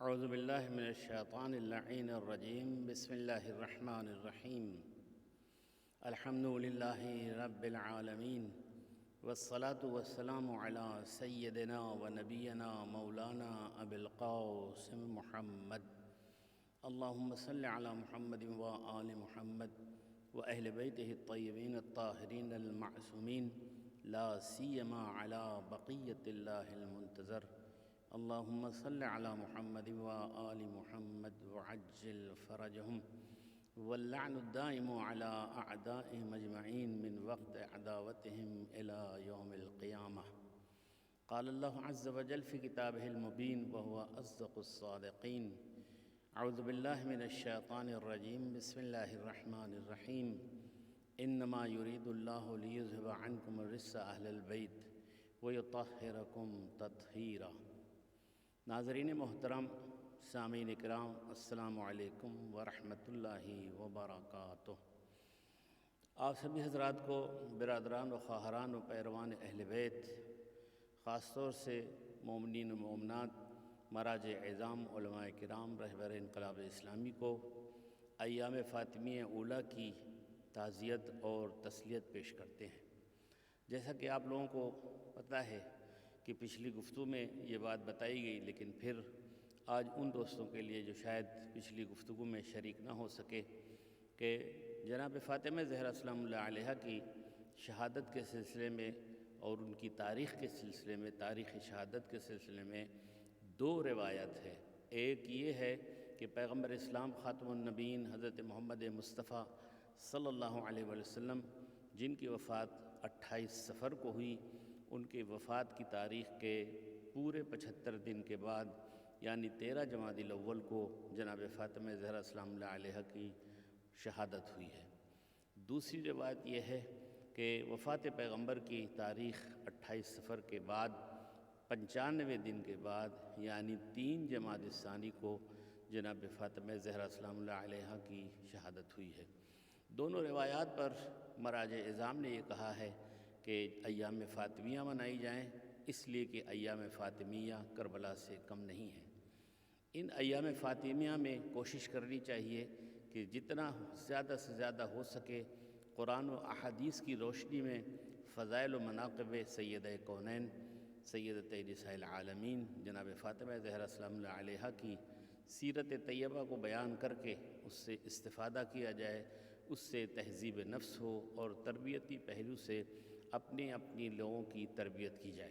اعوذ باللہ من الشیطان اللعین الرجیم بسم اللہ الرحمن الرحیم الحمد للہ رب العالمین والصلاة والسلام علی سیدنا و نبینا مولانا ابی القاسم محمد اللہم صل علی محمد و آل محمد و اہل بیتہ الطیبین الطاہرین المعصومین لا سیما علی بقیت اللہ المنتظر اللہم صل علی محمد و آل محمد وعجل فرجہم واللعن الدائم علی اعدائهم اجمعین من وقت عداوتهم الى یوم القیامہ قال اللہ عز وجل فی کتابہ المبین وهو اصدق الصادقین اعوذ باللہ من الشیطان الرجیم بسم اللہ الرحمن الرحیم انما یرید اللہ لیذہب عنکم الرجس اہل البیت ویطہرکم تطہیرا۔ ناظرین محترم، سامعین اکرام، السلام علیکم ورحمۃ اللہ وبرکاتہ۔ آپ سبھی حضرات کو، برادران و خواہران و پیروان اہل بیت، خاص طور سے مومنین و مومنات، مراجع اعظام، علماء کرام، رہبر انقلاب اسلامی کو ایام فاطمیہ اولیٰ کی تعزیت اور تسلیت پیش کرتے ہیں۔ جیسا کہ آپ لوگوں کو پتہ ہے کہ پچھلی گفتگو میں یہ بات بتائی گئی، لیکن پھر آج ان دوستوں کے لیے جو شاید پچھلی گفتگو میں شریک نہ ہو سکے کہ جناب فاطمہ زہرا سلام اللہ علیہا کی شہادت کے سلسلے میں اور ان کی تاریخ کے سلسلے میں، تاریخ شہادت کے سلسلے میں دو روایت ہے۔ ایک یہ ہے کہ پیغمبر اسلام خاتم النبیین حضرت محمد مصطفیٰ صلی اللہ علیہ وسلم، جن کی وفات 28 صفر کو ہوئی، ان کے وفات کی تاریخ کے پورے 75 دن کے بعد یعنی 13 جمادی الاول کو جناب فاطمہ زہرا سلام اللہ علیہا کی شہادت ہوئی ہے۔ دوسری روایت یہ ہے کہ وفات پیغمبر کی تاریخ 28 صفر کے بعد 95 دن کے بعد یعنی 3 جمادی الثانی کو جناب فاطمہ زہرا سلام اللہ علیہا کی شہادت ہوئی ہے۔ دونوں روایات پر مراجع اعظام نے یہ کہا ہے کہ ایام فاطمیہ منائی جائیں، اس لیے کہ ایام فاطمیہ کربلا سے کم نہیں ہیں۔ ان ایام فاطمیہ میں کوشش کرنی چاہیے کہ جتنا زیادہ سے زیادہ ہو سکے قرآن و احادیث کی روشنی میں فضائل و مناقب سیدہ کونین سیدۃ نساء العالمین جناب فاطمہ زہرا سلام اللہ علیہا کی سیرت طیبہ کو بیان کر کے اس سے استفادہ کیا جائے، اس سے تہذیب نفس ہو اور تربیتی پہلو سے اپنی لوگوں کی تربیت کی جائے۔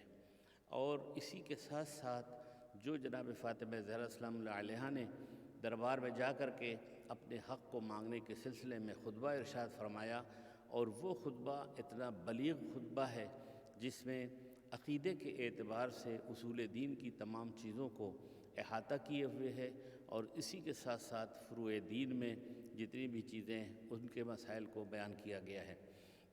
اور اسی کے ساتھ ساتھ جو جناب فاطمہ زہرا سلام اللہ علیہا نے دربار میں جا کر کے اپنے حق کو مانگنے کے سلسلے میں خطبہ ارشاد فرمایا، اور وہ خطبہ اتنا بلیغ خطبہ ہے جس میں عقیدے کے اعتبار سے اصول دین کی تمام چیزوں کو احاطہ کیے ہوئے ہے، اور اسی کے ساتھ ساتھ فروع دین میں جتنی بھی چیزیں ہیں ان کے مسائل کو بیان کیا گیا ہے۔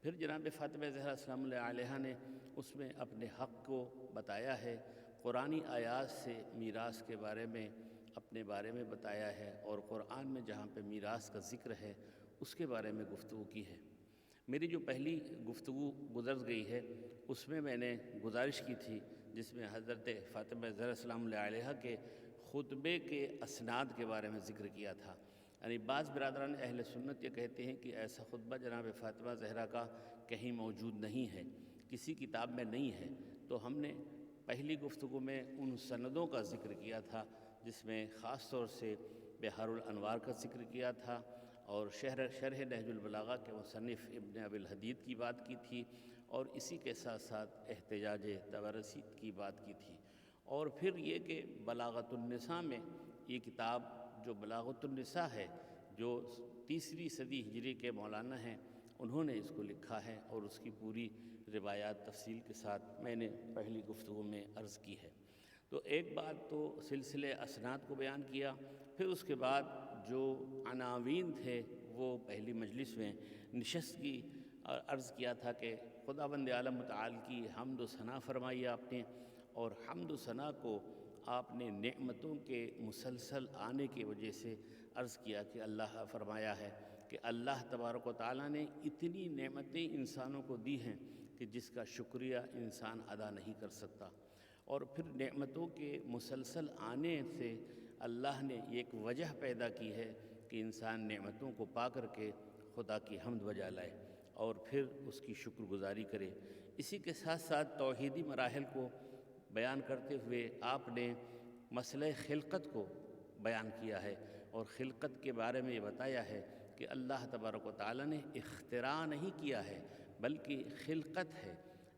پھر جناب فاطمہ زہرا سلام اللہ علیہا نے اس میں اپنے حق کو بتایا ہے، قرآنی آیات سے میراث کے بارے میں اپنے بارے میں بتایا ہے، اور قرآن میں جہاں پہ میراث کا ذکر ہے اس کے بارے میں گفتگو کی ہے۔ میری جو پہلی گفتگو گزر گئی ہے اس میں نے گزارش کی تھی، جس میں حضرت فاطمہ زہرا سلام اللہ علیہا کے خطبے کے اسناد کے بارے میں ذکر کیا تھا۔ یعنی بعض برادران اہل سنت یہ کہتے ہیں کہ ایسا خطبہ جناب فاطمہ زہرا کا کہیں موجود نہیں ہے، کسی کتاب میں نہیں ہے۔ تو ہم نے پہلی گفتگو میں ان سندوں کا ذکر کیا تھا، جس میں خاص طور سے بحار الانوار کا ذکر کیا تھا، اور شرح نہج البلاغہ کے مصنف ابن ابی الحدید کی بات کی تھی، اور اسی کے ساتھ ساتھ احتجاج طبرسی کی بات کی تھی۔ اور پھر یہ کہ بلاغۃ النساء میں یہ کتاب جو بلاغۃ النساء ہے، جو 3 صدی ہجری کے مولانا ہیں، انہوں نے اس کو لکھا ہے، اور اس کی پوری روایات تفصیل کے ساتھ میں نے پہلی گفتگو میں عرض کی ہے۔ تو ایک بات تو سلسلے اسناد کو بیان کیا، پھر اس کے بعد جو عناوین تھے وہ پہلی مجلس میں نشست کی، اور عرض کیا تھا کہ خداوند عالم متعال کی حمد و ثنا فرمائی آپ نے، اور حمد و ثنا کو آپ نے نعمتوں کے مسلسل آنے کی وجہ سے عرض کیا کہ اللہ فرمایا ہے کہ اللہ تبارک و تعالیٰ نے اتنی نعمتیں انسانوں کو دی ہیں کہ جس کا شکریہ انسان ادا نہیں کر سکتا، اور پھر نعمتوں کے مسلسل آنے سے اللہ نے ایک وجہ پیدا کی ہے کہ انسان نعمتوں کو پا کر کے خدا کی حمد بجا لائے اور پھر اس کی شکر گزاری کرے۔ اسی کے ساتھ ساتھ توحیدی مراحل کو بیان کرتے ہوئے آپ نے مسئلہ خلقت کو بیان کیا ہے، اور خلقت کے بارے میں یہ بتایا ہے کہ اللہ تبارک و تعالیٰ نے اختراع نہیں کیا ہے بلکہ خلقت ہے۔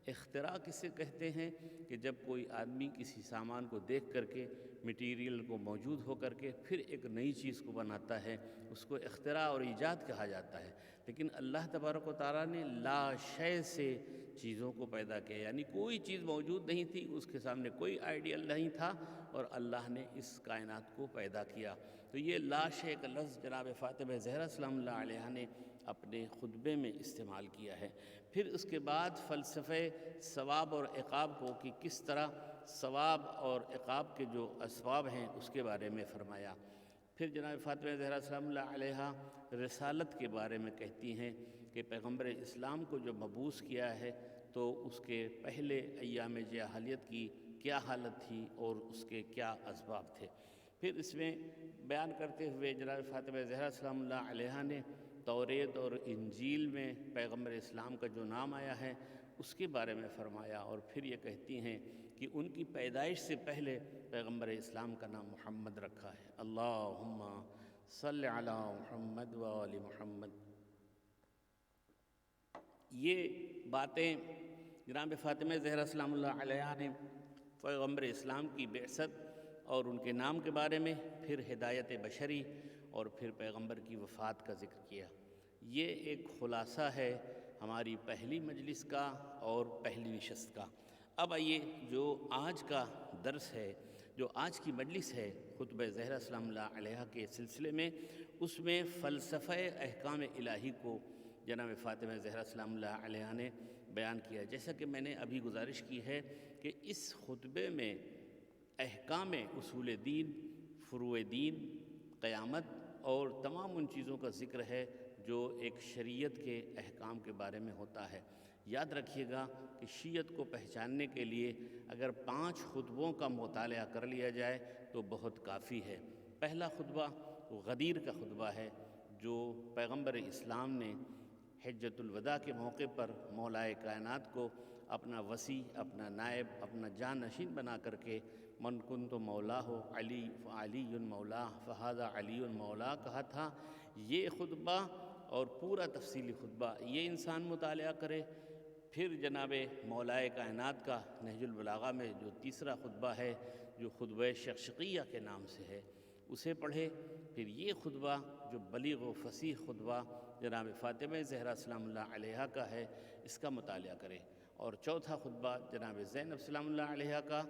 اختراع کسے کہتے ہیں کہ جب کوئی آدمی کسی سامان کو دیکھ کر کے، مٹیریل کو موجود ہو کر کے پھر ایک نئی چیز کو بناتا ہے، اس کو اختراع اور ایجاد کہا جاتا ہے۔ لیکن اللہ تبارک و تعالیٰ نے لا شے سے چیزوں کو پیدا کیا، یعنی کوئی چیز موجود نہیں تھی، اس کے سامنے کوئی آئیڈیل نہیں تھا اور اللہ نے اس کائنات کو پیدا کیا۔ تو یہ لا شے کا لفظ جناب فاطمہ زہرا سلام اللہ علیہا نے اپنے خطبے میں استعمال کیا ہے۔ پھر اس کے بعد فلسفہ ثواب اور عقاب کو کہ کس طرح ثواب اور عقاب کے جو اسباب ہیں اس کے بارے میں فرمایا۔ پھر جناب فاطمہ زہرا سلام اللہ علیہا رسالت کے بارے میں کہتی ہیں کہ پیغمبر اسلام کو جو مبعوث کیا ہے تو اس کے پہلے ایام جاہلیت کی کیا حالت تھی اور اس کے کیا اسباب تھے۔ پھر اس میں بیان کرتے ہوئے جناب فاطمہ زہرا سلام اللہ علیہا نے توریت اور انجیل میں پیغمبر اسلام کا جو نام آیا ہے اس کے بارے میں فرمایا، اور پھر یہ کہتی ہیں کہ ان کی پیدائش سے پہلے پیغمبر اسلام کا نام محمد رکھا ہے۔ اللہم صلی علی محمد و آل محمد۔ یہ باتیں جناب فاطمہ زہرا سلام اللہ علیہا نے پیغمبر اسلام کی بعثت اور ان کے نام کے بارے میں، پھر ہدایت بشری اور پھر پیغمبر کی وفات کا ذکر کیا۔ یہ ایک خلاصہ ہے ہماری پہلی مجلس کا اور پہلی نشست کا۔ اب آئیے جو آج کا درس ہے، جو آج کی مجلس ہے خطبہ زہرا سلام اللہ علیہا کے سلسلے میں، اس میں فلسفہ احکام الہی کو جناب فاطمہ زہرا سلام اللہ علیہا نے بیان کیا۔ جیسا کہ میں نے ابھی گزارش کی ہے کہ اس خطبے میں احکام اصول دین، فروع دین، قیامت اور تمام ان چیزوں کا ذکر ہے جو ایک شریعت کے احکام کے بارے میں ہوتا ہے۔ یاد رکھیے گا کہ شیعت کو پہچاننے کے لیے اگر 5 خطبوں کا مطالعہ کر لیا جائے تو بہت کافی ہے۔ پہلا خطبہ غدیر کا خطبہ ہے جو پیغمبر اسلام نے حجۃ الوداع کے موقع پر مولائے کائنات کو اپنا وصی، اپنا نائب، اپنا جانشین بنا کر کے من کنت مولاہ علی فعلی مولاہ فہذا علی مولا کہا تھا۔ یہ خطبہ اور پورا تفصیلی خطبہ یہ انسان مطالعہ کرے۔ پھر جناب مولائے کائنات کا نہج البلاغہ میں جو تیسرا خطبہ ہے جو خطبہ شقشقیہ کے نام سے ہے اسے پڑھے۔ پھر یہ خطبہ جو بلیغ و فصیح خطبہ جناب فاطمہ زہرا سلام اللہ علیہا کا ہے اس کا مطالعہ کرے۔ اور چوتھا خطبہ جناب زینب سلام اللہ علیہا کا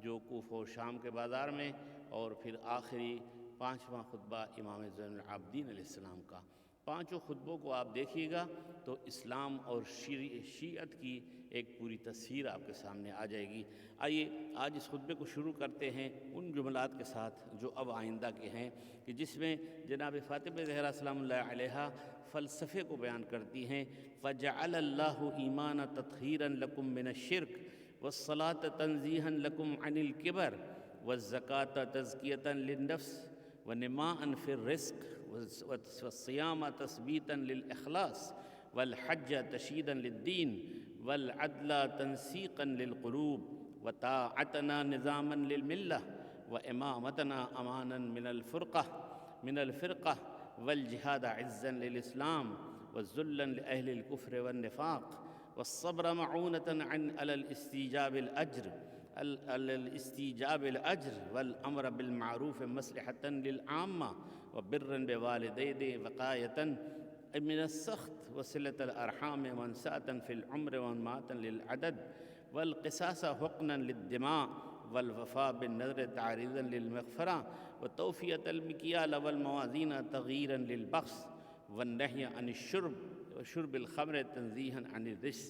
جو کوفہ و شام کے بازار میں، اور پھر آخری 5واں خطبہ امام زین العابدین علیہ السلام کا۔ 5 خطبوں کو آپ دیکھیے گا تو اسلام اور شیعت کی ایک پوری تصویر آپ کے سامنے آ جائے گی۔ آئیے آج اس خطبے کو شروع کرتے ہیں ان جملات کے ساتھ جو اب آئندہ کے ہیں، کہ جس میں جناب فاطمہ زہرا سلام اللہ علیہا فلسفے کو بیان کرتی ہیں۔ فَجَعَلَ اللَّهُ إِيمَانَ تَطْهِيرًا لَكُم مِّنَ الشِّرْكِ وَالصَّلَاةَ تَنزِيهًا لَكُمْ عَنِ الْكِبَرِ وَالزَّكَاةَ تَزْكِيَةً لِلنَّفْسِ وَنِمَاءً فِي الرِّزْقِ وَالصِّيَامَ تَثْبِيتًا لِلْإِخْلَاصِ وَالْحَجَّ تَشْيِيدًا لِلدِّينِ وَالْعَدْلَ تَنسِيقًا لِلْقُلُوبِ وَطَاعَتَنَا نِظَامًا لِلْمِلَّةِ وَإِمَامَتَنَا أَمَانًا من الفرقة والجهاد عزا للإسلام وذلا لأهل الكفر والنفاق والصبر معونة على الاستيجاب الأجر والأمر بالمعروف مصلحة للعامة وبرا بوالديه وقاية من السخط وصلة الأرحام ومنسأة في العمر ومنماة للعدد والقصاص حقنا للدماء والوفاء بالنذر تعريضا للمغفرة وتوفية المكيال والموازين تغييرا للبخس والنهي عن الشرب وشرب الخمر تنزيها عن الرجس۔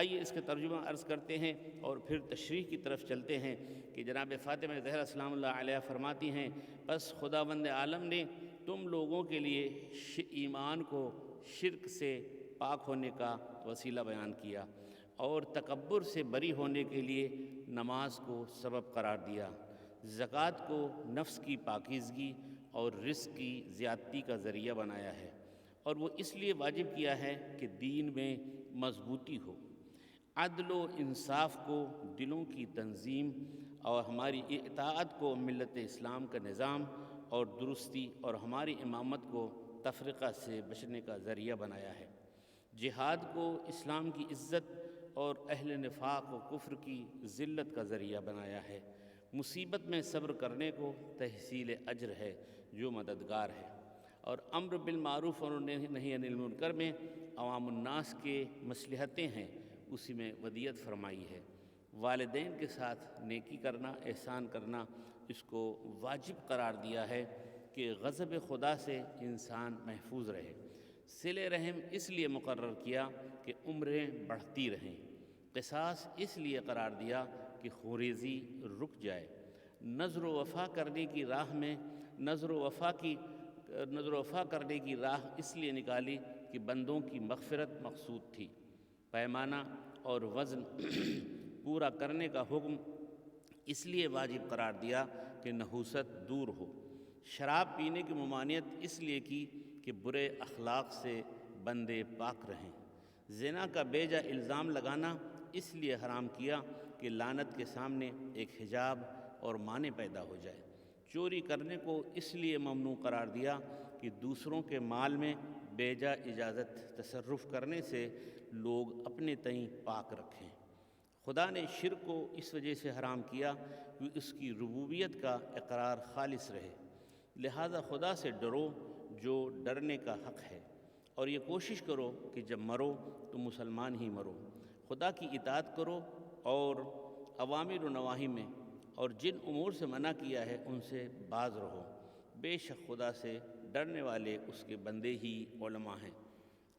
آئیے اس کا ترجمہ عرض کرتے ہیں اور پھر تشریح کی طرف چلتے ہیں کہ جناب فاطمہ زہرا سلام اللہ علیہا فرماتی ہیں بس خداوند عالم نے تم لوگوں کے لیے ایمان کو شرک سے پاک ہونے کا وسیلہ بیان کیا اور تکبر سے بری ہونے کے لیے نماز کو سبب قرار دیا۔ زکوٰۃ کو نفس کی پاکیزگی اور رزق کی زیادتی کا ذریعہ بنایا ہے، اور وہ اس لیے واجب کیا ہے کہ دین میں مضبوطی ہو، عدل و انصاف کو، دلوں کی تنظیم اور ہماری اطاعت کو ملت اسلام کا نظام اور درستی، اور ہماری امامت کو تفرقہ سے بچنے کا ذریعہ بنایا ہے۔ جہاد کو اسلام کی عزت اور اہل نفاق و کفر کی ذلت کا ذریعہ بنایا ہے۔ مصیبت میں صبر کرنے کو تحصیل اجر ہے جو مددگار ہے، اور امر بالمعروف اور نہی عن المنکر میں عوام الناس کے مصلحتیں ہیں، اسی میں ودیت فرمائی ہے۔ والدین کے ساتھ نیکی کرنا، احسان کرنا، اس کو واجب قرار دیا ہے کہ غضب خدا سے انسان محفوظ رہے۔ صلہ رحم اس لیے مقرر کیا کہ عمریں بڑھتی رہیں۔ قصاص اس لیے قرار دیا کہ خوریزی رک جائے۔ نذر و وفا کرنے کی راہ میں نذر و وفا کرنے کی راہ اس لیے نکالی کہ بندوں کی مغفرت مقصود تھی۔ پیمانہ اور وزن پورا کرنے کا حکم اس لیے واجب قرار دیا کہ نحوست دور ہو۔ شراب پینے کی ممانعت اس لیے کی کہ برے اخلاق سے بندے پاک رہیں۔ زنا کا بے جا الزام لگانا اس لیے حرام کیا کہ لعنت کے سامنے ایک حجاب اور معنی پیدا ہو جائے۔ چوری کرنے کو اس لیے ممنوع قرار دیا کہ دوسروں کے مال میں بے جا اجازت تصرف کرنے سے لوگ اپنے تئیں پاک رکھیں۔ خدا نے شرک کو اس وجہ سے حرام کیا کہ اس کی ربوبیت کا اقرار خالص رہے۔ لہذا خدا سے ڈرو جو ڈرنے کا حق ہے، اور یہ کوشش کرو کہ جب مرو تو مسلمان ہی مرو۔ خدا کی اطاعت کرو اور اوامر و نواہی میں، اور جن امور سے منع کیا ہے ان سے باز رہو۔ بے شک خدا سے ڈرنے والے اس کے بندے ہی علماء ہیں۔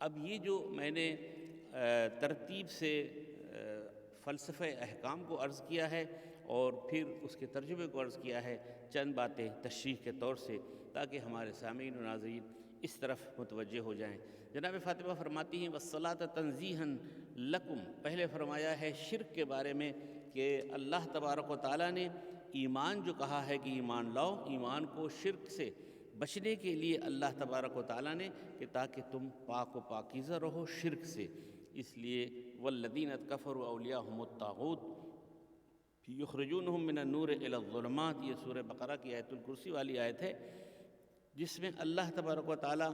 اب یہ جو میں نے ترتیب سے فلسفہ احکام کو عرض کیا ہے اور پھر اس کے ترجمے کو عرض کیا ہے، چند باتیں تشریح کے طور سے، تاکہ ہمارے سامعین و ناظرین اس طرف متوجہ ہو جائیں۔ جناب فاطمہ فرماتی ہیں وَالصَّلَاةَ تَنزِيهًا لَكُمْ، پہلے فرمایا ہے شرک کے بارے میں کہ اللہ تبارک و تعالیٰ نے ایمان جو کہا ہے کہ ایمان لاؤ، ایمان کو شرک سے بچنے کے لیے اللہ تبارک و تعالیٰ نے کہ تاکہ تم پاک و پاکیزہ رہو شرک سے، اس لیے وَالَّذِينَ كَفَرُوا أَوْلِيَاؤُهُمُ الطَّاغُوتُ يُخْرِجُونَهُم مِّنَ النُّورِ إِلَى الظُّلُمَاتِ، یہ سورہ بقرہ کی آیت الکرسی والی آیت ہے، جس میں اللہ تبارک و تعالیٰ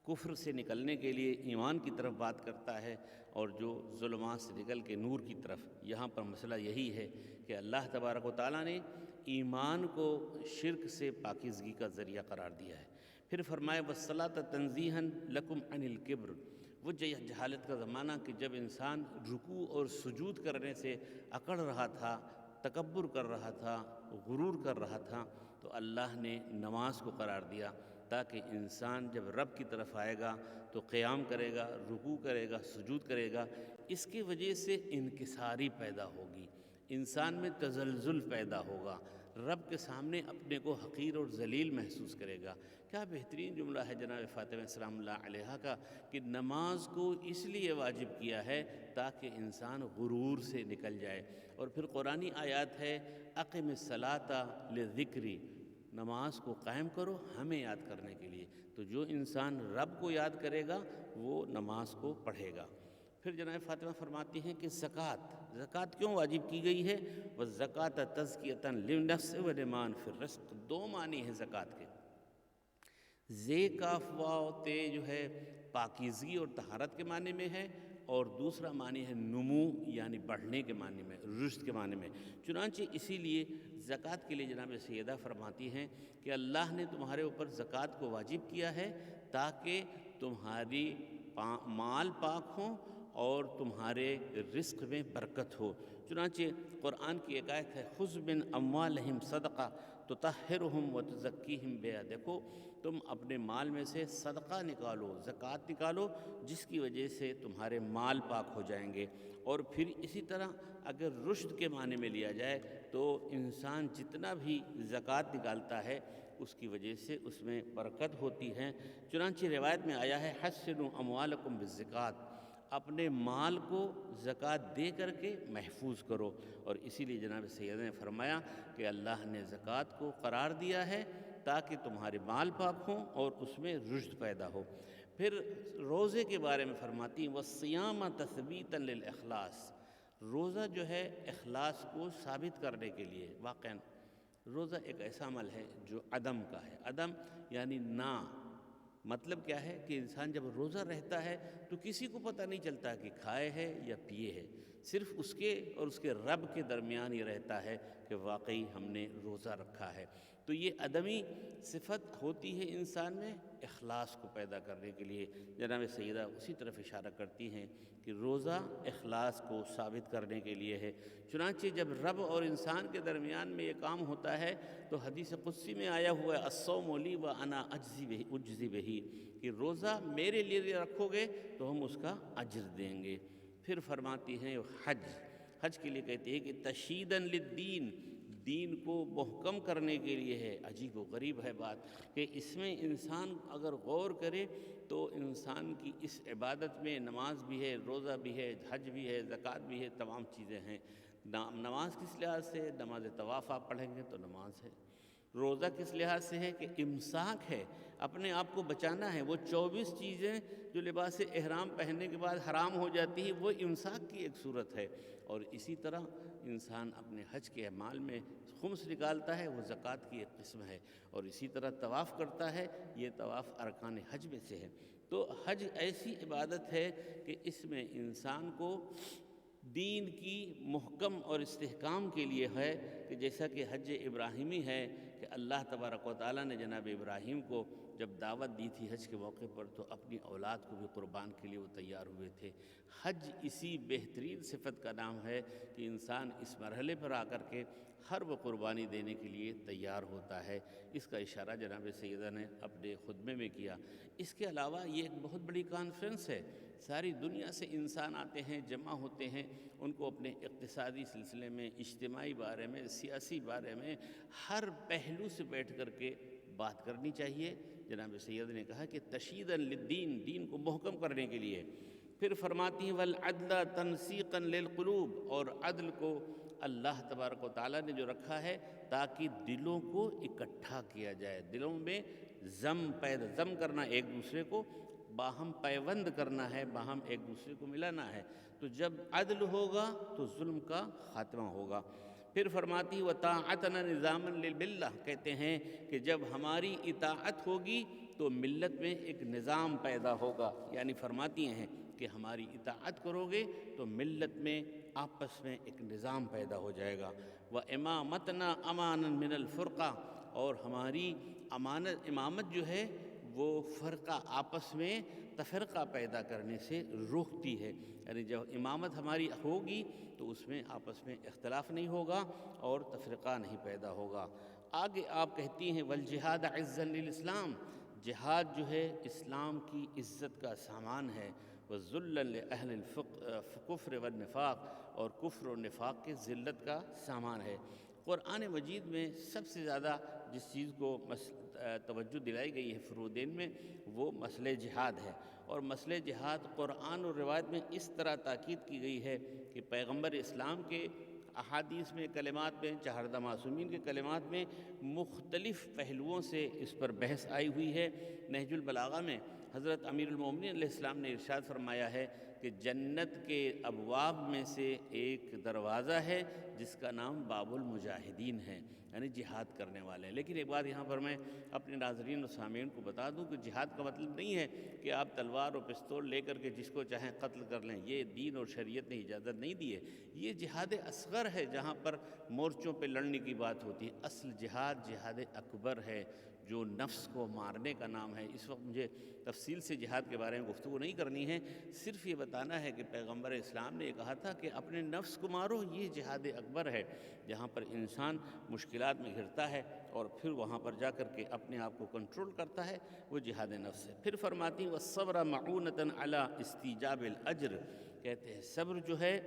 کفر سے نکلنے کے لیے ایمان کی طرف بات کرتا ہے، اور جو ظلمات سے نکل کے نور کی طرف۔ یہاں پر مسئلہ یہی ہے کہ اللہ تبارک و تعالیٰ نے ایمان کو شرک سے پاکیزگی کا ذریعہ قرار دیا ہے۔ پھر فرمایا وَالصَّلَاةَ تَنزِيهًا لَكُمْ عَنِ الْكِبْرِ، وہ جہالت کا زمانہ کہ جب انسان رکوع اور سجود کرنے سے اکڑ رہا تھا، تکبر کر رہا تھا، غرور کر رہا تھا، تو اللہ نے نماز کو قرار دیا تاکہ انسان جب رب کی طرف آئے گا تو قیام کرے گا، رکوع کرے گا، سجود کرے گا، اس کی وجہ سے انکساری پیدا ہوگی، انسان میں تزلزل پیدا ہوگا، رب کے سامنے اپنے کو حقیر اور ذلیل محسوس کرے گا۔ کیا بہترین جملہ ہے جناب فاطمہ سلام اللہ علیہا کا کہ نماز کو اس لیے واجب کیا ہے تاکہ انسان غرور سے نکل جائے۔ اور پھر قرآنی آیات ہے اقم الصلاۃ لذکری، نماز کو قائم کرو ہمیں یاد کرنے کے لیے، تو جو انسان رب کو یاد کرے گا وہ نماز کو پڑھے گا۔ پھر جناب فاطمہ فرماتی ہیں کہ زکوٰۃ کیوں واجب کی گئی ہے؟ وَالزَّكَاةَ تَزْكِيَةً لِلنَّفْسِ وَلِمَانِ فِي الرِّزْقِ، دو معنی ہیں زکوٰۃ کے۔ زے کاف واو تے جو ہے پاکیزگی اور طہارت کے معنی میں ہے، اور دوسرا معنی ہے نمو یعنی بڑھنے کے معنی میں، رشد کے معنی میں۔ چنانچہ اسی لیے زکوٰۃ کے لیے جناب سیدہ فرماتی ہیں کہ اللہ نے تمہارے اوپر زکوٰۃ کو واجب کیا ہے تاکہ تمہاری مال پاک ہوں اور تمہارے رزق میں برکت ہو۔ چنانچہ قرآن کی ایک آیت ہے خذ من اموالہم صدقہ تطہرہم وتزکیہم بہا، دیکھو تم اپنے مال میں سے صدقہ نکالو، زکوٰۃ نکالو، جس کی وجہ سے تمہارے مال پاک ہو جائیں گے۔ اور پھر اسی طرح اگر رشد کے معنی میں لیا جائے تو انسان جتنا بھی زکوٰۃ نکالتا ہے اس کی وجہ سے اس میں برکت ہوتی ہے۔ چنانچہ روایت میں آیا ہے حسنوا اموالکم بالزکوٰۃ، اپنے مال کو زکوٰۃ دے کر کے محفوظ کرو۔ اور اسی لیے جناب سیدنا نے فرمایا کہ اللہ نے زکوٰۃ کو قرار دیا ہے تاکہ تمہارے مال پاک ہوں اور اس میں رشد پیدا ہو۔ پھر روزے کے بارے میں فرماتی ہیں وَالصِّيَامَ تَثْبِيتًا لِلْإِخْلَاصِ، روزہ جو ہے اخلاص کو ثابت کرنے کے لیے۔ واقعاً روزہ ایک ایسا عمل ہے جو عدم کا ہے، عدم یعنی نہ، مطلب کیا ہے کہ انسان جب روزہ رہتا ہے تو کسی کو پتہ نہیں چلتا کہ کھائے ہے یا پیے ہے، صرف اس کے اور اس کے رب کے درمیان یہ رہتا ہے کہ واقعی ہم نے روزہ رکھا ہے۔ تو یہ عدمی صفت ہوتی ہے انسان میں اخلاص کو پیدا کرنے کے لیے۔ جناب سیدہ اسی طرف اشارہ کرتی ہیں کہ روزہ اخلاص کو ثابت کرنے کے لیے ہے۔ چنانچہ جب رب اور انسان کے درمیان میں یہ کام ہوتا ہے تو حدیث قدسی میں آیا ہوا ہے الصوم لی وانا اجزی بہ، کہ روزہ میرے لیے رکھو گے تو ہم اس کا اجر دیں گے۔ پھر فرماتی ہیں حج کے لیے کہتے ہیں کہ تشییداً للدین، دین کو محکم کرنے کے لیے ہے۔ عجیب و غریب ہے بات کہ اس میں انسان اگر غور کرے تو انسان کی اس عبادت میں نماز بھی ہے، روزہ بھی ہے، حج بھی ہے، زکوٰۃ بھی ہے، تمام چیزیں ہیں۔ نماز کس لحاظ سے؟ نماز طواف آپ پڑھیں گے تو نماز ہے۔ روزہ کس لحاظ سے ہے کہ امساک ہے، اپنے آپ کو بچانا ہے۔ وہ 24 چیزیں جو لباس احرام پہننے کے بعد حرام ہو جاتی ہے وہ امساک کی ایک صورت ہے۔ اور اسی طرح انسان اپنے حج کے اعمال میں خمس نکالتا ہے، وہ زکوٰۃ کی ایک قسم ہے۔ اور اسی طرح طواف کرتا ہے، یہ طواف ارکان حج میں سے ہے۔ تو حج ایسی عبادت ہے کہ اس میں انسان کو دین کی محکم اور استحکام کے لیے ہے، کہ جیسا کہ حج ابراہیمی ہے کہ اللہ تبارک و تعالیٰ نے جناب ابراہیم کو جب دعوت دی تھی حج کے موقع پر تو اپنی اولاد کو بھی قربان کے لیے وہ تیار ہوئے تھے۔ حج اسی بہترین صفت کا نام ہے کہ انسان اس مرحلے پر آ کر کے ہر وہ قربانی دینے کے لیے تیار ہوتا ہے۔ اس کا اشارہ جناب سیدہ نے اپنے خطبے میں کیا۔ اس کے علاوہ یہ ایک بہت بڑی کانفرنس ہے، ساری دنیا سے انسان آتے ہیں، جمع ہوتے ہیں، ان کو اپنے اقتصادی سلسلے میں، اجتماعی بارے میں، سیاسی بارے میں ہر پہلو سے بیٹھ کر کے بات کرنی چاہیے۔ جناب سید نے کہا کہ تشییداً للدین، دین کو محکم کرنے کے لیے۔ پھر فرماتی ہیں والعدل تنسیقاً للقلوب، اور عدل کو اللہ تبارک و تعالیٰ نے جو رکھا ہے تاکہ دلوں کو اکٹھا کیا جائے، دلوں میں ضم کرنا، ایک دوسرے کو باہم پیوند کرنا ہے، باہم ایک دوسرے کو ملانا ہے۔ تو جب عدل ہوگا تو ظلم کا خاتمہ ہوگا۔ پھر فرماتی وطاعتنا نظاما للملہ، کہتے ہیں کہ جب ہماری اطاعت ہوگی تو ملت میں ایک نظام پیدا ہوگا، یعنی فرماتی ہیں کہ ہماری اطاعت کرو گے تو ملت میں آپس میں ایک نظام پیدا ہو جائے گا۔ وامامتنا امانا من الفرقہ، اور ہماری امامت جو ہے وہ فرقہ، آپس میں تفرقہ پیدا کرنے سے روکتی ہے۔ یعنی جب امامت ہماری ہوگی تو اس میں آپس میں اختلاف نہیں ہوگا اور تفرقہ نہیں پیدا ہوگا۔ آگے آپ کہتی ہیں والجہاد عزا للاسلام، جہاد جو ہے اسلام کی عزت کا سامان ہے، وذلا لاہل الکفر والنفاق، اور کفر و نفاق کے ذلت کا سامان ہے۔ قرآن مجید میں سب سے زیادہ جس چیز کو توجہ دلائی گئی ہے فرودین میں وہ مسئلہ جہاد ہے، اور مسئلہ جہاد قرآن اور روایت میں اس طرح تاکید کی گئی ہے کہ پیغمبر اسلام کے احادیث میں، کلمات میں، چہاردہ معصومین کے کلمات میں مختلف پہلوؤں سے اس پر بحث آئی ہوئی ہے۔ نہج البلاغہ میں حضرت امیر المومنین علیہ السلام نے ارشاد فرمایا ہے کہ جنت کے ابواب میں سے ایک دروازہ ہے جس کا نام باب المجاہدین ہے، یعنی جہاد کرنے والے ہیں۔ لیکن ایک بات یہاں پر میں اپنے ناظرین و سامعین کو بتا دوں کہ جہاد کا مطلب نہیں ہے کہ آپ تلوار اور پستول لے کر کے جس کو چاہیں قتل کر لیں، یہ دین اور شریعت نے اجازت نہیں دی ہے۔ یہ جہاد اصغر ہے جہاں پر مورچوں پہ لڑنے کی بات ہوتی ہے، اصل جہاد جہاد اکبر ہے جو نفس کو مارنے کا نام ہے۔ اس وقت مجھے تفصیل سے جہاد کے بارے میں گفتگو نہیں کرنی ہے، صرف یہ بتانا ہے کہ پیغمبر اسلام نے یہ کہا تھا کہ اپنے نفس کو مارو، یہ جہاد اکبر ہے جہاں پر انسان مشکلات میں گھرتا ہے اور پھر وہاں پر جا کر کے اپنے آپ کو کنٹرول کرتا ہے، وہ جہاد نفس ہے۔ پھر فرماتی والصبر معونۃ علی استیجاب الاجر، کہتے ہیں صبر جو ہے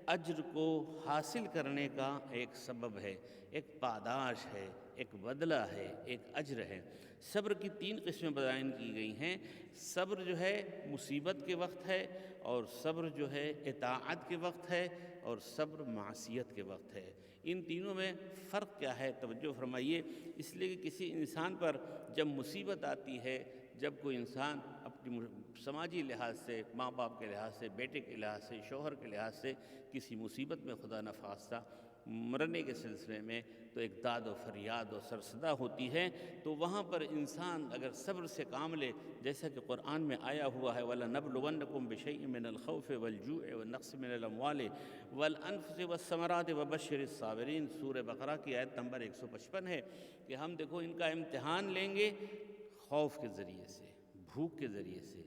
اجر کو حاصل کرنے کا ایک سبب ہے، ایک پاداش ہے، ایک بدلہ ہے، ایک اجر ہے۔ صبر کی 3 قسمیں بیان کی گئی ہیں۔ صبر جو ہے مصیبت کے وقت ہے، اور صبر جو ہے اطاعت کے وقت ہے، اور صبر معصیت کے وقت ہے۔ ان تینوں میں فرق کیا ہے توجہ فرمائیے۔ اس لیے کہ کسی انسان پر جب مصیبت آتی ہے، جب کوئی انسان اپنی سماجی لحاظ سے، ماں باپ کے لحاظ سے، بیٹے کے لحاظ سے، شوہر کے لحاظ سے کسی مصیبت میں خدا نخواستہ مرنے کے سلسلے میں تو ایک داد و فریاد و سرصدا ہوتی ہے، تو وہاں پر انسان اگر صبر سے کام لے، جیسا کہ قرآن میں آیا ہوا ہے وَلَنَبْلُوَنَّكُمْ بِشَيْءٍ مِّنَ الْخَوْفِ وَالْجُوعِ وَالنَّقْصِ مِّنَ الْأَمْوَالِ وَالْأَنفُسِ وَالثَّمَرَاتِ وَبَشِّرِ الصَّابِرِينَ۔ سورہ بقرہ کی آیت نمبر 155 ہے کہ ہم دیکھو ان کا امتحان لیں گے خوف کے ذریعے سے، بھوک کے ذریعے سے،